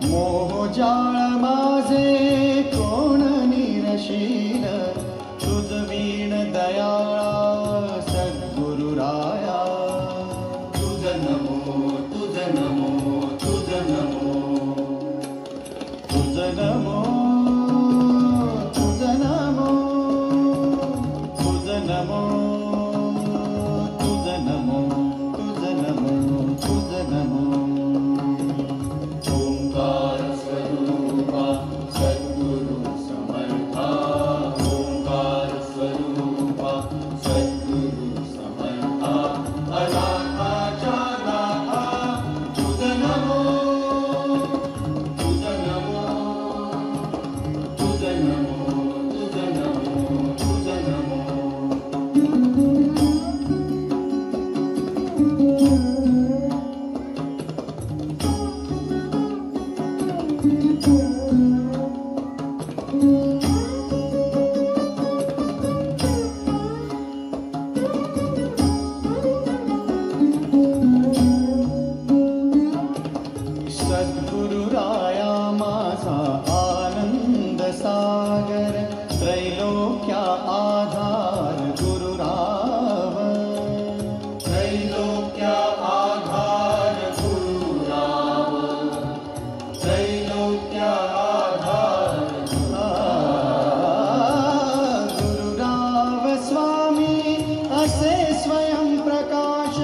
मोहजाळ माझे कोण निरशील, तुझ वीण दयाळा सद्गुरुराया. तुझ नमो तुझ नमो तुझ नमो तुझ नमो तुझ नमो तुझ नमो तुझ नमो तुझ नमो तुझ नमो. ओंकार स्वरूपा सद्गुरु समर्था, ओंकार स्वरूपा सद्गुरु समर्था. अनाथाच्या नाथा तुझ नमो तुझ नमो तुझ नमो तुझ नमो तुझ नमो. सद्गुरुराया माझा आनंद सागर, त्रैलोक्या आधार गुरुराव. त्रैलोक्या आधार गुरुराव, त्रैलोक्या आधार गुरुराव. स्वामी असे स्वयं प्रकाश,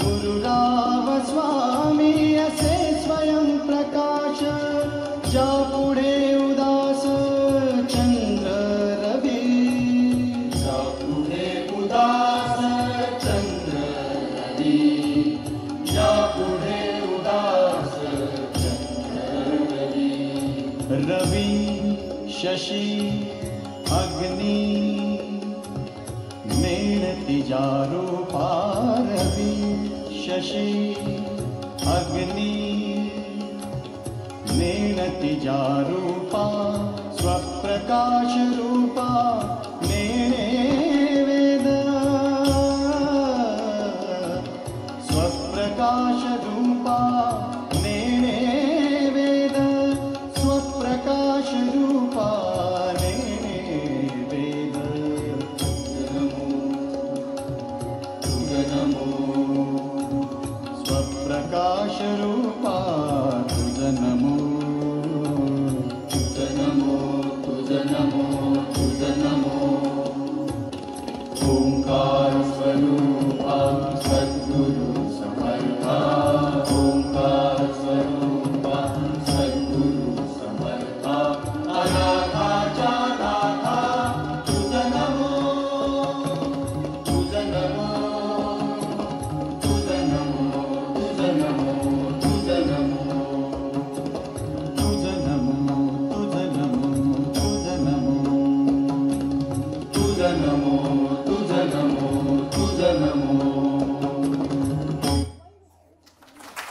गुरुराव स्वामी असे स्वयं प्रकाश. ज्या पुढे उदास चंद्र रवी, ज्या पुढे उदास चंद्र रवी, ज्या पुढे उदास चंद्र रवी. रवी शशी अग्नी मेणती जा रूपा. रवी शशी अग्नि मेणती जा रूपा. स्वप्रकाश रूपा नेणे वेद, स्वप्रकाश रूपा नेणे वेद. स्वप्रकाश रूपा नेणे वेद. तुझ नमो स्वप्रकाश रूपा तुझ नमो.